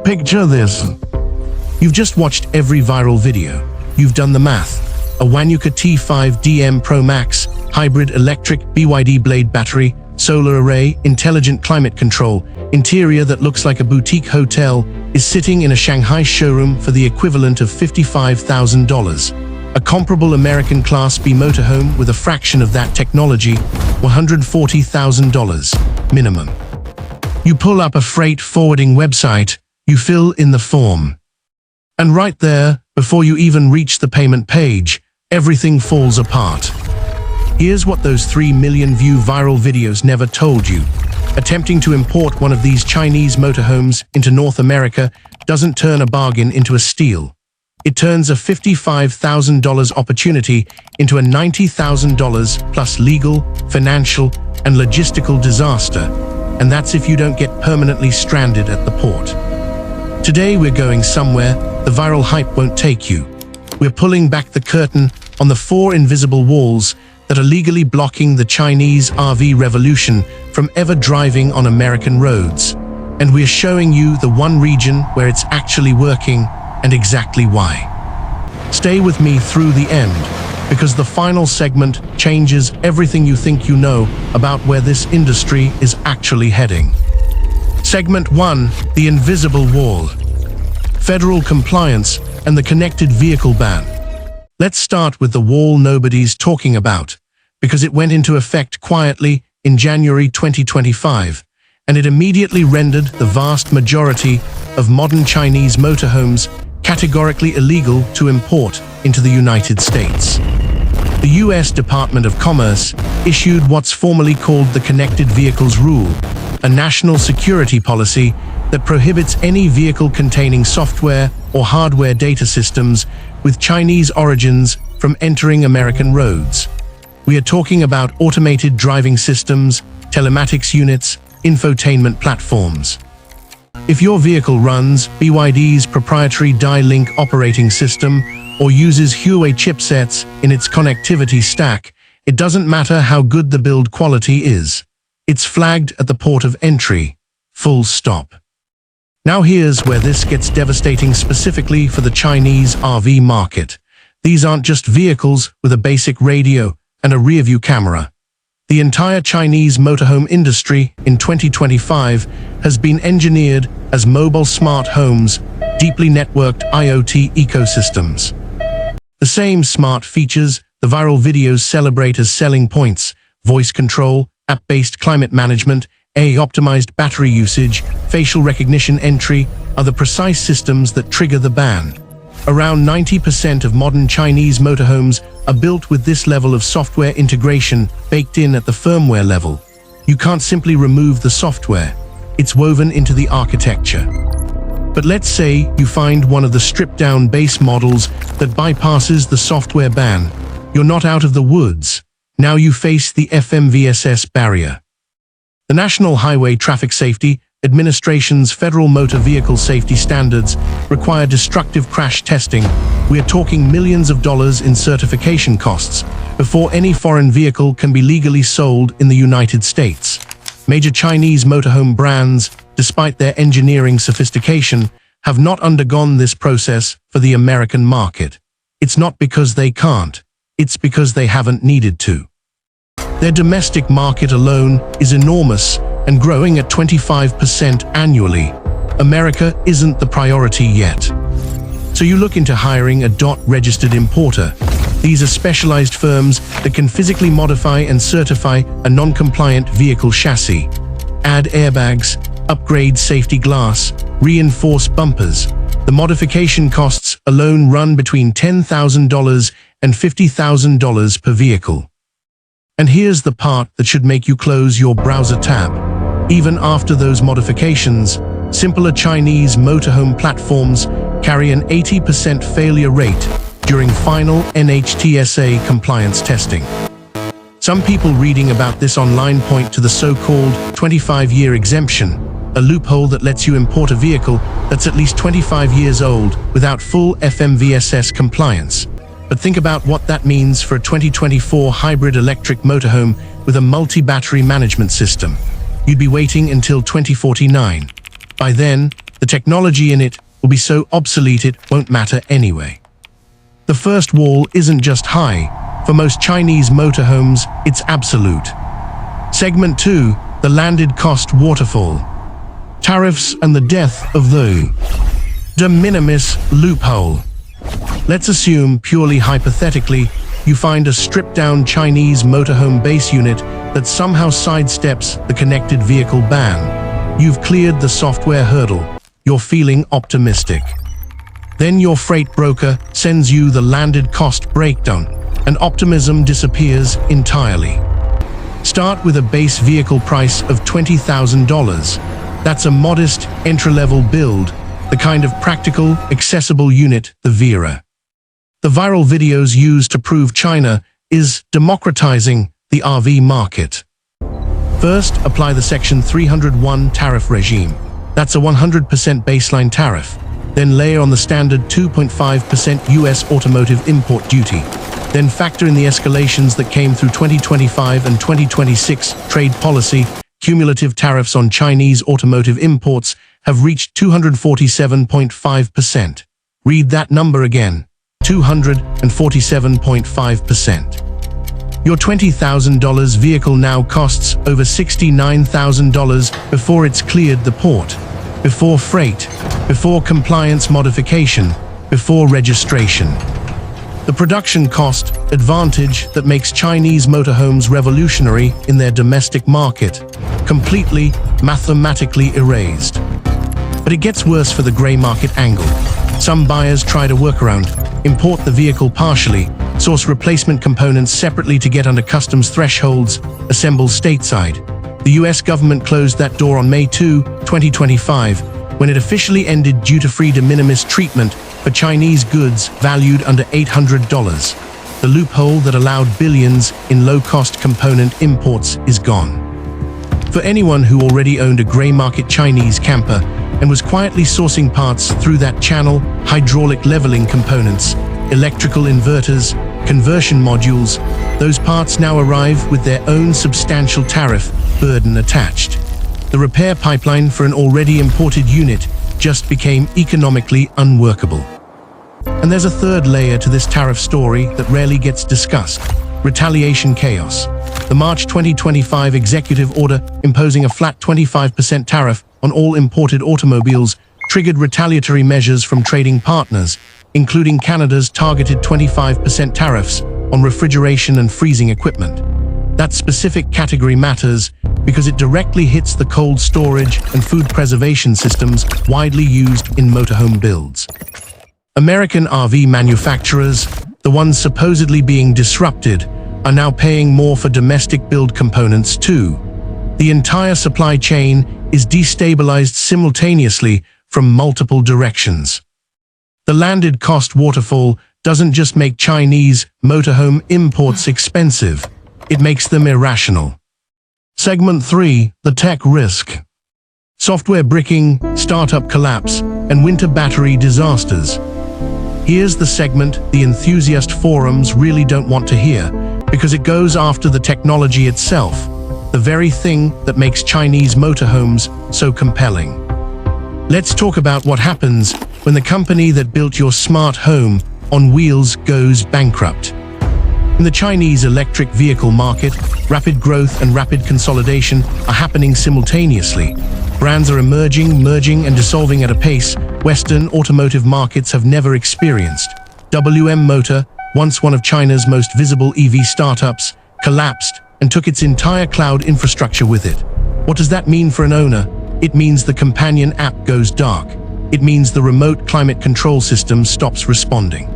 Picture this. You've just watched every viral video. You've done the math. A Wanuka T5DM ProMax, hybrid electric BYD blade battery, solar array, intelligent climate control, interior that looks like a boutique hotel, is sitting in a Shanghai showroom for the equivalent of $55,000. A comparable American Class B motorhome with a fraction of that technology, $140,000 minimum. You pull up a freight forwarding website, you fill in the form. And right there, before you even reach the payment page, everything falls apart. Here's what those 3 million view viral videos never told you. Attempting to import one of these Chinese motorhomes into North America doesn't turn a bargain into a steal. It turns a $55,000 opportunity into a $90,000 plus legal, financial, and logistical disaster. And that's if you don't get permanently stranded at the port. Today we're going somewhere the viral hype won't take you. We're pulling back the curtain on the 4 invisible walls that are legally blocking the Chinese RV revolution from ever driving on American roads. And we're showing you the one region where it's actually working and exactly why. Stay with me through the end, because the final segment changes everything you think you know about where this industry is actually heading. Segment 1, the invisible wall. Federal compliance and the connected vehicle ban. Let's start with the wall nobody's talking about, because it went into effect quietly in January 2025, and it immediately rendered the vast majority of modern Chinese motorhomes categorically illegal to import into the United States. The U.S. Department of Commerce issued what's formally called the Connected Vehicles Rule, a national security policy that prohibits any vehicle containing software or hardware data systems with Chinese origins from entering American roads. We are talking about automated driving systems, telematics units, infotainment platforms. If your vehicle runs BYD's proprietary Die-Link operating system or uses Huawei chipsets in its connectivity stack, it doesn't matter how good the build quality is. It's flagged at the port of entry. Full stop. Now here's where this gets devastating specifically for the Chinese RV market. These aren't just vehicles with a basic radio and a rear-view camera. The entire Chinese motorhome industry in 2025 has been engineered as mobile smart homes, deeply networked IoT ecosystems. The same smart features the viral videos celebrate as selling points: voice control, app-based climate management, AI-optimized battery usage, facial recognition entry are the precise systems that trigger the ban. Around 90% of modern Chinese motorhomes are built with this level of software integration baked in at the firmware level. You can't simply remove the software. It's woven into the architecture. But let's say you find one of the stripped-down base models that bypasses the software ban. You're not out of the woods. Now you face the FMVSS barrier. The National Highway Traffic Safety Administration's Federal Motor Vehicle Safety Standards require destructive crash testing. We are talking millions of dollars in certification costs before any foreign vehicle can be legally sold in the United States. Major Chinese motorhome brands, despite their engineering sophistication, have not undergone this process for the American market. It's not because they can't, it's because they haven't needed to. Their domestic market alone is enormous and growing at 25% annually. America isn't the priority yet. So you look into hiring a .registered importer. These are specialized firms that can physically modify and certify a non-compliant vehicle chassis, add airbags, upgrade safety glass, reinforce bumpers. The modification costs alone run between $10,000 and $50,000 per vehicle. And here's the part that should make you close your browser tab. Even after those modifications, simpler Chinese motorhome platforms carry an 80% failure rate during final NHTSA compliance testing. Some people reading about this online point to the so-called 25-year exemption, a loophole that lets you import a vehicle that's at least 25 years old without full FMVSS compliance. But think about what that means for a 2024 hybrid electric motorhome with a multi-battery management system. You'd be waiting until 2049. By then, The technology in it will be so obsolete it won't matter anyway. The first wall isn't just high. For most Chinese motorhomes, it's absolute. Segment 2, the landed cost waterfall. Tariffs and the death of the de minimis loophole. Let's assume, purely hypothetically, you find a stripped-down Chinese motorhome base unit that somehow sidesteps the connected vehicle ban. You've cleared the software hurdle. You're feeling optimistic. Then your freight broker sends you the landed cost breakdown, and optimism disappears entirely. Start with a base vehicle price of $20,000. That's a modest, entry-level build, the kind of practical, accessible unit, the Vera. The viral videos used to prove China is democratizing the RV market. First, apply the Section 301 tariff regime. That's a 100% baseline tariff. Then layer on the standard 2.5% US automotive import duty. Then factor in the escalations that came through 2025 and 2026 trade policy. Cumulative tariffs on Chinese automotive imports have reached 247.5%. Read that number again. 247.5%. Your $20,000 vehicle now costs over $69,000 before it's cleared the port, before freight, before compliance modification, before registration. The production cost advantage that makes Chinese motorhomes revolutionary in their domestic market, completely mathematically erased. But it gets worse for the grey market angle. Some buyers try to work around, import the vehicle partially, source replacement components separately to get under customs thresholds, assemble stateside. The US government closed that door on May 2, 2025, when it officially ended duty-free de minimis treatment for Chinese goods valued under $800. The loophole that allowed billions in low-cost component imports is gone. For anyone who already owned a grey market Chinese camper and was quietly sourcing parts through that channel, hydraulic leveling components, electrical inverters, conversion modules, those parts now arrive with their own substantial tariff burden attached. The repair pipeline for an already imported unit just became economically unworkable. And there's a third layer to this tariff story that rarely gets discussed: retaliation chaos. The March 2025 executive order imposing a flat 25% tariff on all imported automobiles triggered retaliatory measures from trading partners, including Canada's targeted 25% tariffs on refrigeration and freezing equipment. That specific category matters because it directly hits the cold storage and food preservation systems widely used in motorhome builds. American RV manufacturers, the ones supposedly being disrupted, are now paying more for domestic build components too. The entire supply chain is destabilized simultaneously from multiple directions. The landed cost waterfall doesn't just make Chinese motorhome imports expensive, it makes them irrational. Segment 3, the tech risk. Software bricking, startup collapse, and winter battery disasters. Here's the segment the enthusiast forums really don't want to hear, because it goes after the technology itself, the very thing that makes Chinese motorhomes so compelling. Let's talk about what happens when the company that built your smart home on wheels goes bankrupt. In the Chinese electric vehicle market, rapid growth and rapid consolidation are happening simultaneously. Brands are emerging, merging, and dissolving at a pace Western automotive markets have never experienced. WM Motor, once one of China's most visible EV startups, collapsed and took its entire cloud infrastructure with it. What does that mean for an owner? It means the companion app goes dark. It means the remote climate control system stops responding.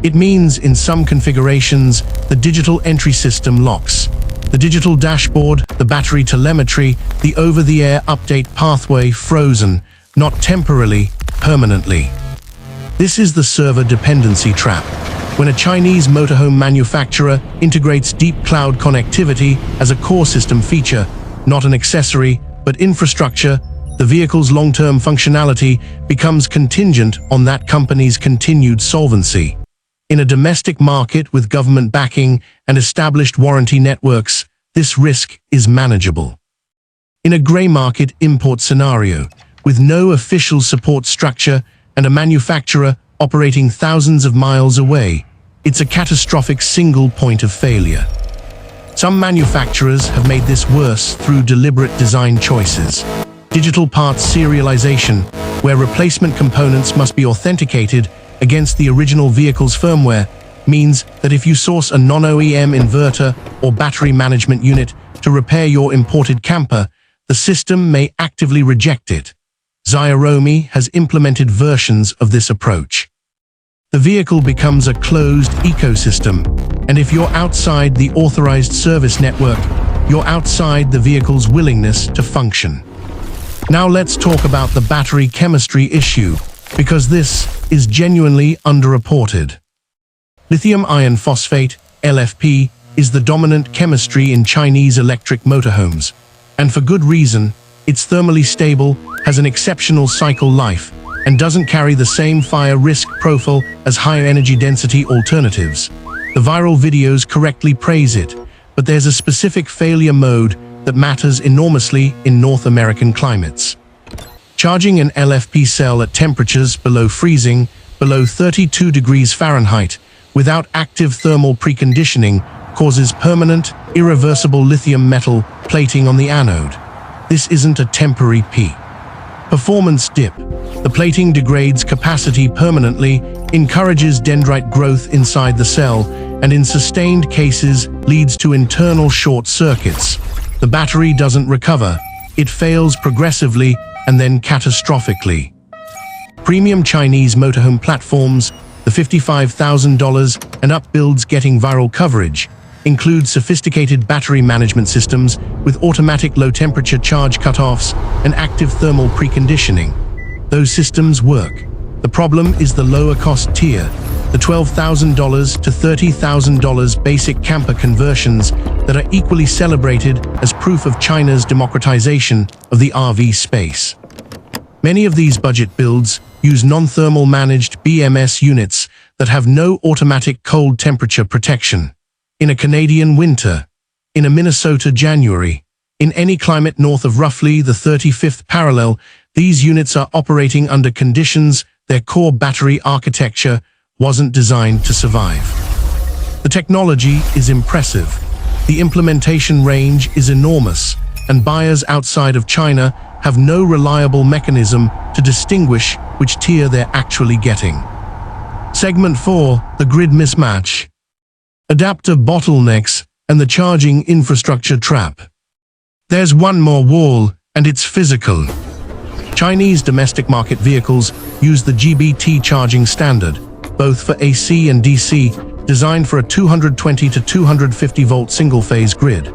It means, in some configurations, the digital entry system locks. The digital dashboard, the battery telemetry, the over-the-air update pathway frozen, not temporarily, permanently. This is the server dependency trap. When a Chinese motorhome manufacturer integrates deep cloud connectivity as a core system feature, not an accessory, but infrastructure, the vehicle's long-term functionality becomes contingent on that company's continued solvency. In a domestic market with government backing and established warranty networks, this risk is manageable. In a grey market import scenario, with no official support structure and a manufacturer operating thousands of miles away. It's a catastrophic single point of failure. Some manufacturers have made this worse through deliberate design choices. Digital parts serialization, where replacement components must be authenticated against the original vehicle's firmware, means that if you source a non-OEM inverter or battery management unit to repair your imported camper, the system may actively reject it. Xiaomi has implemented versions of this approach. The vehicle becomes a closed ecosystem, and if you're outside the authorized service network, you're outside the vehicle's willingness to function. Now let's talk about the battery chemistry issue, because this is genuinely underreported. Lithium iron phosphate, LFP, is the dominant chemistry in Chinese electric motorhomes, and for good reason. It's thermally stable, has an exceptional cycle life, and doesn't carry the same fire risk profile as higher energy density alternatives. The viral videos correctly praise it, but there's a specific failure mode that matters enormously in North American climates. Charging an LFP cell at temperatures below freezing, below 32 degrees Fahrenheit, without active thermal preconditioning causes permanent, irreversible lithium metal plating on the anode. This isn't a temporary performance dip. The plating degrades capacity permanently, encourages dendrite growth inside the cell, and in sustained cases leads to internal short circuits. The battery doesn't recover. It fails progressively and then catastrophically. Premium Chinese motorhome platforms, the $55,000 and up builds getting viral coverage, include sophisticated battery management systems with automatic low-temperature charge cutoffs and active thermal preconditioning. Those systems work. The problem is the lower-cost tier, the $12,000 to $30,000 basic camper conversions that are equally celebrated as proof of China's democratization of the RV space. Many of these budget builds use non-thermal managed BMS units that have no automatic cold temperature protection. In a Canadian winter, in a Minnesota January, in any climate north of roughly the 35th parallel, these units are operating under conditions their core battery architecture wasn't designed to survive. The technology is impressive, the implementation range is enormous, and buyers outside of China have no reliable mechanism to distinguish which tier they're actually getting. Segment 4, the grid mismatch. Adapter bottlenecks and the charging infrastructure trap. There's one more wall, and it's physical. Chinese domestic market vehicles use the GBT charging standard, both for AC and DC, designed for a 220 to 250 volt single-phase grid.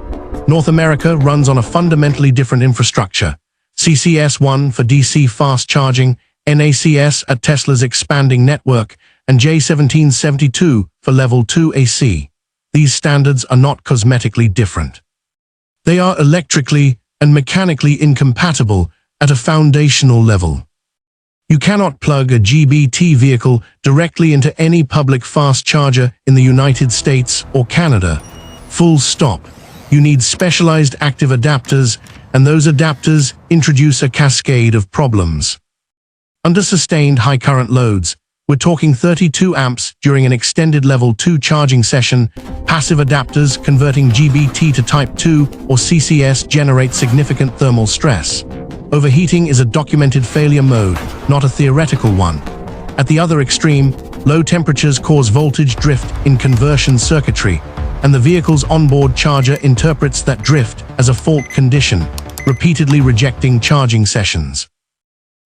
North America runs on a fundamentally different infrastructure. CCS1 for DC fast charging, NACS at Tesla's expanding network, and J1772 for Level 2 AC. These standards are not cosmetically different. They are electrically and mechanically incompatible at a foundational level. You cannot plug a GBT vehicle directly into any public fast charger in the United States or Canada. Full stop. You need specialized active adapters, and those adapters introduce a cascade of problems. Under sustained high current loads, we're talking 32 amps during an extended level 2 charging session, passive adapters converting GBT to Type 2 or CCS generate significant thermal stress. Overheating is a documented failure mode, not a theoretical one. At the other extreme, low temperatures cause voltage drift in conversion circuitry, and the vehicle's onboard charger interprets that drift as a fault condition, repeatedly rejecting charging sessions.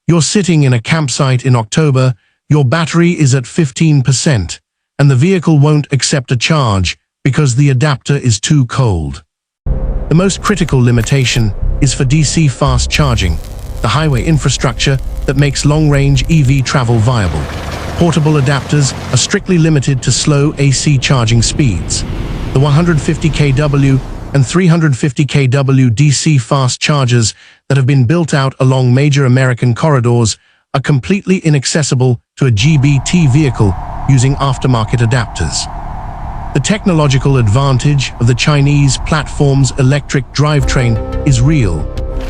You're sitting in a campsite in October, your battery is at 15%, and the vehicle won't accept a charge because the adapter is too cold. The most critical limitation is for DC fast charging, the highway infrastructure that makes long-range EV travel viable. Portable adapters are strictly limited to slow AC charging speeds. The 150 kW and 350 kW DC fast chargers that have been built out along major American corridors are completely inaccessible to a GBT vehicle using aftermarket adapters. The technological advantage of the Chinese platform's electric drivetrain is real,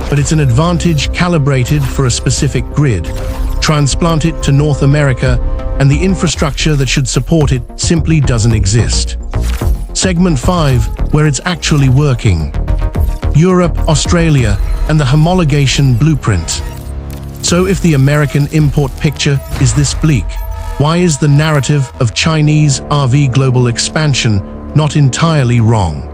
but it's an advantage calibrated for a specific grid. Transplant it to North America, and the infrastructure that should support it simply doesn't exist. Segment 5, where it's actually working. Europe, Australia, and the homologation blueprint. So if the American import picture is this bleak, why is the narrative of Chinese RV global expansion not entirely wrong?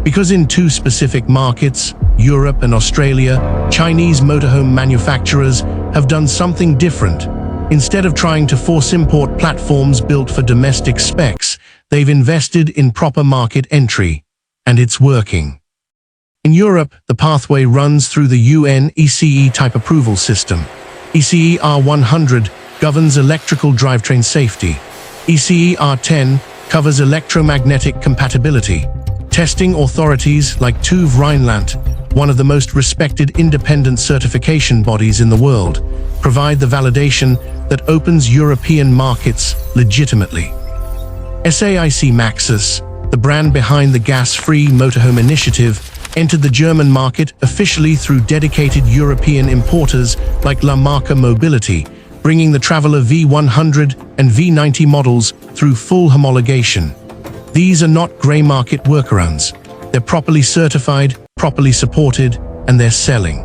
Because in two specific markets, Europe and Australia, Chinese motorhome manufacturers have done something different. Instead of trying to force import platforms built for domestic specs, they've invested in proper market entry, and it's working. In Europe, the pathway runs through the UN ECE type approval system. ECE R100 governs electrical drivetrain safety. ECE R10 covers electromagnetic compatibility. Testing authorities like TÜV Rheinland, one of the most respected independent certification bodies in the world, provide the validation that opens European markets legitimately. SAIC Maxus, the brand behind the gas-free motorhome initiative, entered the German market officially through dedicated European importers like La Marca Mobility, bringing the Traveller V100 and V90 models through full homologation. These are not grey market workarounds. They're properly certified, properly supported, and they're selling.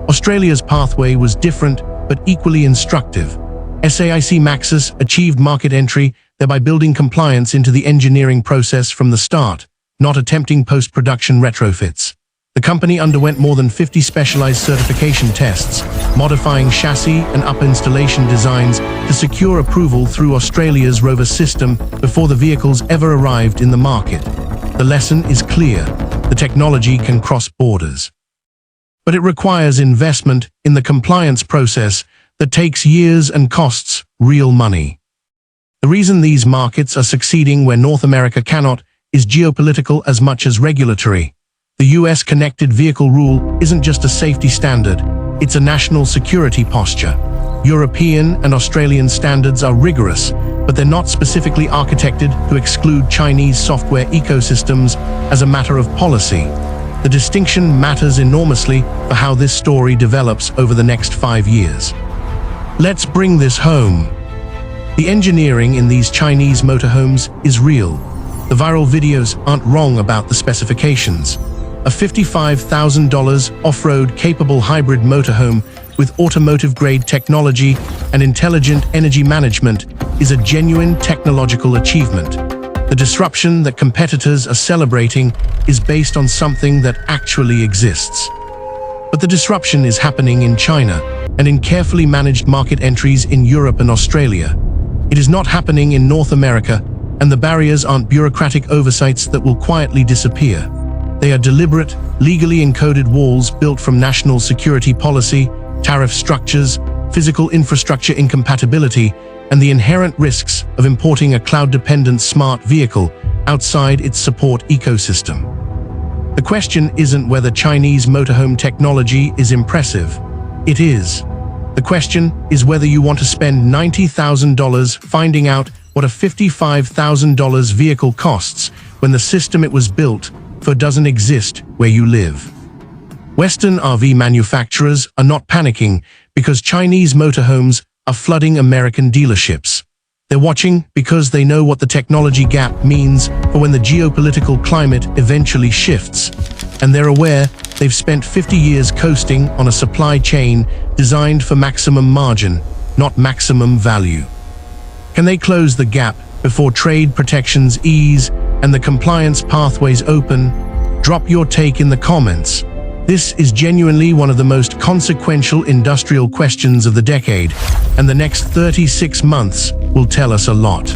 Australia's pathway was different, but equally instructive. SAIC Maxus achieved market entry, thereby building compliance into the engineering process from the start, not attempting post-production retrofits. The company underwent more than 50 specialized certification tests, modifying chassis and upper installation designs to secure approval through Australia's Rover system before the vehicles ever arrived in the market. The lesson is clear: the technology can cross borders. But it requires investment in the compliance process that takes years and costs real money. The reason these markets are succeeding where North America cannot is geopolitical as much as regulatory. The US connected vehicle rule isn't just a safety standard, it's a national security posture. European and Australian standards are rigorous, but they're not specifically architected to exclude Chinese software ecosystems as a matter of policy. The distinction matters enormously for how this story develops over the next 5 years. Let's bring this home. The engineering in these Chinese motorhomes is real. The viral videos aren't wrong about the specifications. A $55,000 off-road capable hybrid motorhome with automotive-grade technology and intelligent energy management is a genuine technological achievement. The disruption that competitors are celebrating is based on something that actually exists. But the disruption is happening in China and in carefully managed market entries in Europe and Australia. It is not happening in North America, and the barriers aren't bureaucratic oversights that will quietly disappear. They are deliberate, legally encoded walls built from national security policy, tariff structures, physical infrastructure incompatibility, and the inherent risks of importing a cloud-dependent smart vehicle outside its support ecosystem. The question isn't whether Chinese motorhome technology is impressive. It is. The question is whether you want to spend $90,000 finding out what a $55,000 vehicle costs when the system it was built for doesn't exist where you live. Western RV manufacturers are not panicking because Chinese motorhomes are flooding American dealerships. They're watching because they know what the technology gap means for when the geopolitical climate eventually shifts. And they're aware they've spent 50 years coasting on a supply chain designed for maximum margin, not maximum value. Can they close the gap before trade protections ease and the compliance pathways open? Drop your take in the comments. This is genuinely one of the most consequential industrial questions of the decade, and the next 36 months will tell us a lot.